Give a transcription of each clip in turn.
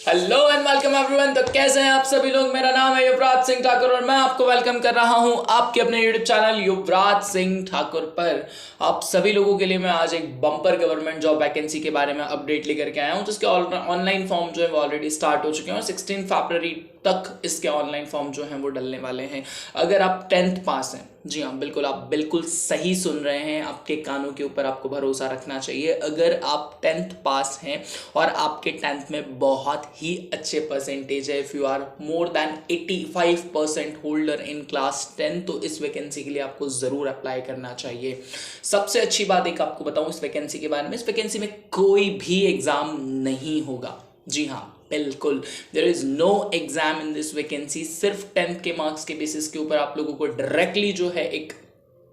Hello and welcome everyone. तो कैसे हैं आप सभी लोग। मेरा नाम है युवराज सिंह ठाकुर और मैं आपको वेलकम कर रहा हूं आपके अपने यूट्यूब चैनल युवराज सिंह ठाकुर पर। आप सभी लोगों के लिए मैं आज एक बम्पर गवर्नमेंट जॉब वैकेंसी के बारे में अपडेट लेकर के आया हूं, जिसके ऑनलाइन फॉर्म जो है वो ऑलरेडी स्टार्ट हो चुके हैं और 16 फरवरी तक इसके ऑनलाइन फॉर्म जो हैं वो डलने वाले हैं। अगर आप 10th पास हैं, जी हाँ बिल्कुल, आप बिल्कुल सही सुन रहे हैं, आपके कानों के ऊपर आपको भरोसा रखना चाहिए। अगर आप 10th पास हैं और आपके 10th में बहुत ही अच्छे परसेंटेज है, if you are more than 85% holder in class 10, तो इस वैकेंसी के लिए आपको ज़रूर अप्लाई करना चाहिए। सबसे अच्छी बात एक आपको बताऊं इस वैकेंसी के बारे में, इस वैकेंसी में कोई भी एग्ज़ाम नहीं होगा। जी हाँ बिल्कुल, there is no exam in this vacancy. सिर्फ 10th के मार्क्स के बेसिस के ऊपर आप लोगों को डायरेक्टली जो है एक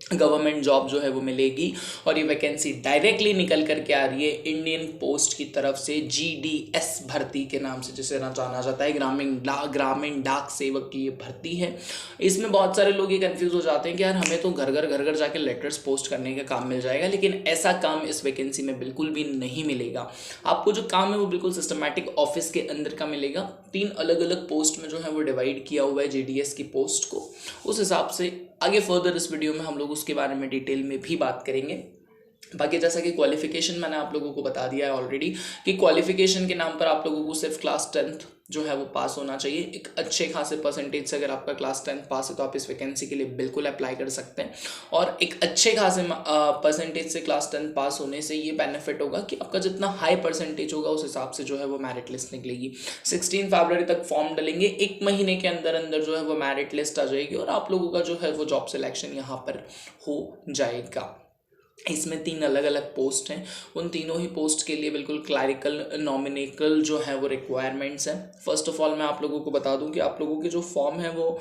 गवर्नमेंट जॉब जो है वो मिलेगी और ये वैकेंसी डायरेक्टली निकल करके आ रही है इंडियन पोस्ट की तरफ से। GDS भर्ती के नाम से जिसे ना जाना जाता है, ग्रामीण डाक सेवक की ये भर्ती है। इसमें बहुत सारे लोग ये कंफ्यूज हो जाते हैं कि यार हमें तो घर घर जाके लेटर्स पोस्ट करने का काम मिल जाएगा, लेकिन ऐसा काम इस वैकेंसी में बिल्कुल भी नहीं मिलेगा। आपको जो काम है वो बिल्कुल सिस्टमैटिक ऑफिस के अंदर का मिलेगा। 3 अलग अलग पोस्ट में जो है वो डिवाइड किया हुआ है GDS की पोस्ट को। उस हिसाब से आगे फर्दर इस वीडियो में हम लोग उसके बारे में डिटेल में भी बात करेंगे। बाकी जैसा कि क्वालिफिकेशन मैंने आप लोगों को बता दिया है ऑलरेडी कि क्वालिफिकेशन के नाम पर आप लोगों को सिर्फ क्लास 10th जो है वो पास होना चाहिए। एक अच्छे खासे परसेंटेज से अगर आपका क्लास 10th पास है तो आप इस वैकेंसी के लिए बिल्कुल अप्लाई कर सकते हैं। और एक अच्छे खासे परसेंटेज से क्लास 10th पास होने से ये बेनिफिट होगा कि आपका जितना हाई परसेंटेज होगा उस हिसाब से जो है वो मेरिट लिस्ट निकलेगी। 16 फरवरी तक फॉर्म डलेंगे, 1 महीने के अंदर अंदर जो है वो मेरिट लिस्ट आ जाएगी और आप लोगों का जो है वो जॉब सिलेक्शन यहाँ पर हो जाएगा। इसमें 3 अलग अलग पोस्ट हैं, उन तीनों ही पोस्ट के लिए बिल्कुल क्लैरिकल नॉमिनिकल जो है वो रिक्वायरमेंट्स हैं। फर्स्ट ऑफ ऑल मैं आप लोगों को बता दूं कि आप लोगों के जो फॉर्म है वो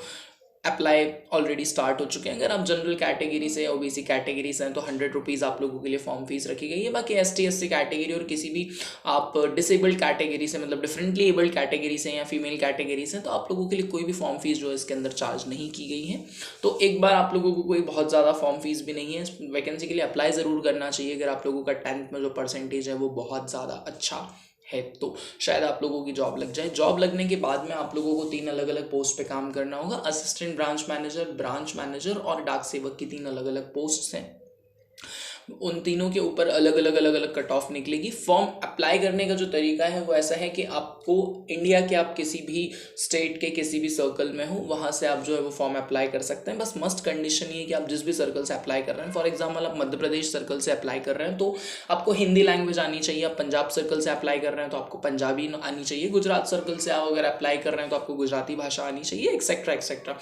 अप्लाई ऑलरेडी स्टार्ट हो चुके हैं। अगर आप जनरल कैटेगरी से OBC कैटेगरी से हैं तो 100 रुपीज़ आप लोगों के लिए फॉर्म फीस रखी गई है। बाकी ST SC कैटेगरी और किसी भी आप डिसेबल्ड कैटेगरी से, मतलब डिफरेंटली एबल्ड कैटेगरी से या फीमेल कैटेगरी से, तो आप लोगों के लिए कोई भी फॉर्म फीस जो है इसके अंदर चार्ज नहीं की गई है। तो एक बार आप लोगों को कोई बहुत ज़्यादा फॉर्म फीस भी नहीं है, इस वैकेंसी के लिए अप्लाई ज़रूर करना चाहिए अगर आप लोगों का 10th में जो परसेंटेज है वो बहुत ज़्यादा अच्छा है तो शायद आप लोगों की जॉब लग जाए। जॉब लगने के बाद में आप लोगों को 3 अलग अलग पोस्ट पे काम करना होगा। असिस्टेंट ब्रांच मैनेजर और डाक सेवक की 3 अलग अलग पोस्ट्स हैं। उन तीनों के ऊपर अलग अलग कट ऑफ निकलेगी। फॉर्म अप्लाई करने का जो तरीका है वो ऐसा है कि आपको इंडिया के आप किसी भी स्टेट के किसी भी सर्कल में हो वहाँ से आप जो है वो फॉर्म अप्लाई कर सकते हैं। बस मस्ट कंडीशन ये है कि आप जिस भी सर्कल से अप्लाई कर रहे हैं, फॉर एग्जाम्पल आप मध्य प्रदेश सर्कल से अप्लाई कर रहे हैं तो आपको हिंदी लैंग्वेज आनी चाहिए। आप पंजाब सर्कल से अप्लाई कर रहे हैं तो आपको पंजाबी आनी चाहिए। गुजरात सर्कल से आप अगर अप्लाई कर रहे हैं तो आपको गुजराती भाषा आनी चाहिए, एक्सेट्रा एक्सेट्रा।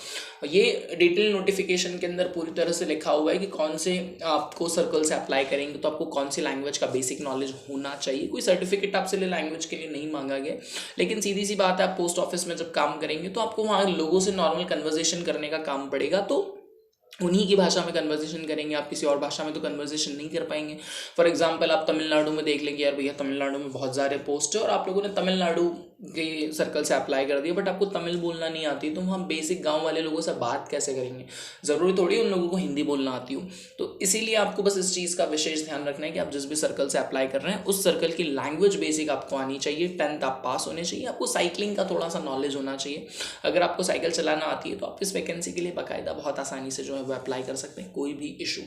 ये डिटेल नोटिफिकेशन के अंदर पूरी तरह से लिखा हुआ है कि कौन से आपको सर्कल अप्लाई करेंगे तो आपको कौन सी लैंग्वेज का बेसिक नॉलेज होना चाहिए। कोई सर्टिफिकेट आपसे लैंग्वेज के लिए नहीं मांगा गया, लेकिन सीधी सी बात है आप पोस्ट ऑफिस में जब काम करेंगे तो आपको वहाँ लोगों से नॉर्मल कन्वर्सेशन करने का काम पड़ेगा, तो उन्हीं की भाषा में कन्वर्सेशन करेंगे। आप किसी और भाषा में तो कन्वर्सेशन नहीं कर पाएंगे। फॉर एग्जांपल आप तमिलनाडु में देख लेंगे, यार भैया तमिलनाडु में बहुत सारे पोस्ट है और आप लोगों ने तमिलनाडु के सर्कल से अप्लाई कर दिया, बट आपको तमिल बोलना नहीं आती, तो वहाँ बेसिक गांव वाले लोगों से बात कैसे करेंगे। ज़रूरी थोड़ी उन लोगों को हिंदी बोलना आती हो। तो इसीलिए आपको बस इस चीज़ का विशेष ध्यान रखना है कि आप जिस भी सर्कल से अप्लाई कर रहे हैं उस सर्कल की लैंग्वेज बेसिक आपको आनी चाहिए। 10th आप पास होने चाहिए। आपको साइकिलिंग का थोड़ा सा नॉलेज होना चाहिए। अगर आपको साइकिल चलाना आती है तो आप इस वैकेंसी के लिए बाकायदा बहुत आसानी से जो है वो अप्लाई कर सकते हैं, कोई भी इशू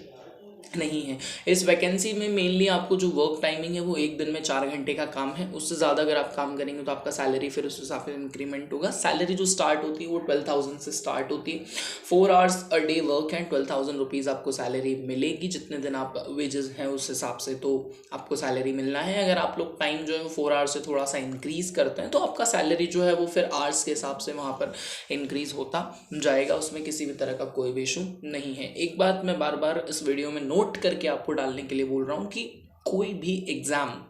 नहीं है। इस वैकेंसी में मेनली आपको जो वर्क टाइमिंग है वो 1 दिन में 4 घंटे का काम है। उससे ज़्यादा अगर आप काम करेंगे तो आपका सैलरी फिर उस हिसाब से इंक्रीमेंट होगा। सैलरी जो स्टार्ट होती है वो 12,000 से स्टार्ट होती है। 4 आवर्स अ डे वर्क है, 12,000 रुपीज़ आपको सैलरी मिलेगी। जितने दिन आप वेजेस हैं उस हिसाब से तो आपको सैलरी मिलना है। अगर आप लोग टाइम जो है 4 आवर्स से थोड़ा सा इंक्रीज़ करते हैं तो आपका सैलरी जो है वो फिर आवर्स के हिसाब से वहाँ पर इंक्रीज़ होता जाएगा। उसमें किसी भी तरह का कोई भी इशू नहीं है। एक बात मैं बार बार इस वीडियो में नोट करके आपको डालने के लिए बोल रहा हूँ कि कोई भी एग्जाम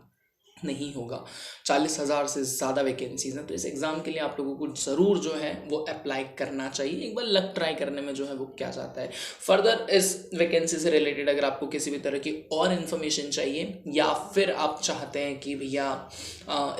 नहीं होगा। 40,000 से ज़्यादा वैकेंसीज हैं, तो इस एग्ज़ाम के लिए आप लोगों को ज़रूर जो है वो अप्लाई करना चाहिए। एक बार लक ट्राई करने में जो है वो क्या जाता है। फर्दर इस वैकेंसी से रिलेटेड अगर आपको किसी भी तरह की और इन्फॉर्मेशन चाहिए या फिर आप चाहते हैं कि भैया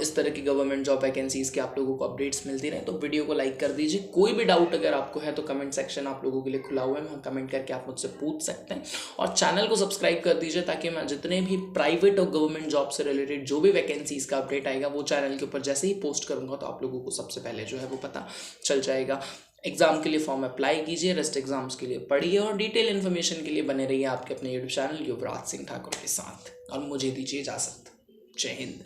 इस तरह की गवर्नमेंट जॉब वैकेंसीज़ के आप लोगों को अपडेट्स मिलती रहें, तो वीडियो को लाइक कर दीजिए। कोई भी डाउट अगर आपको है तो कमेंट सेक्शन आप लोगों के लिए खुला हुआ है, वहाँ कमेंट करके आप मुझसे पूछ सकते हैं। और चैनल को सब्सक्राइब कर दीजिए ताकि मैं जितने भी प्राइवेट और गवर्नमेंट जॉब से रिलेटेड जो भी वैकेंसीज़ का अपडेट आएगा वो चैनल के ऊपर जैसे ही पोस्ट करूँगा तो आप लोगों को सबसे पहले जो है वो पता चल जाएगा। एग्ज़ाम के लिए फॉर्म अप्लाई कीजिए, रेस्ट एग्जाम्स के लिए पढ़िए और डिटेल इन्फॉर्मेशन के लिए बने रहिए आपके अपने यूट्यूब चैनल युवराज सिंह ठाकुर के साथ। और मुझे दीजिए इजाज़त। जय हिंद।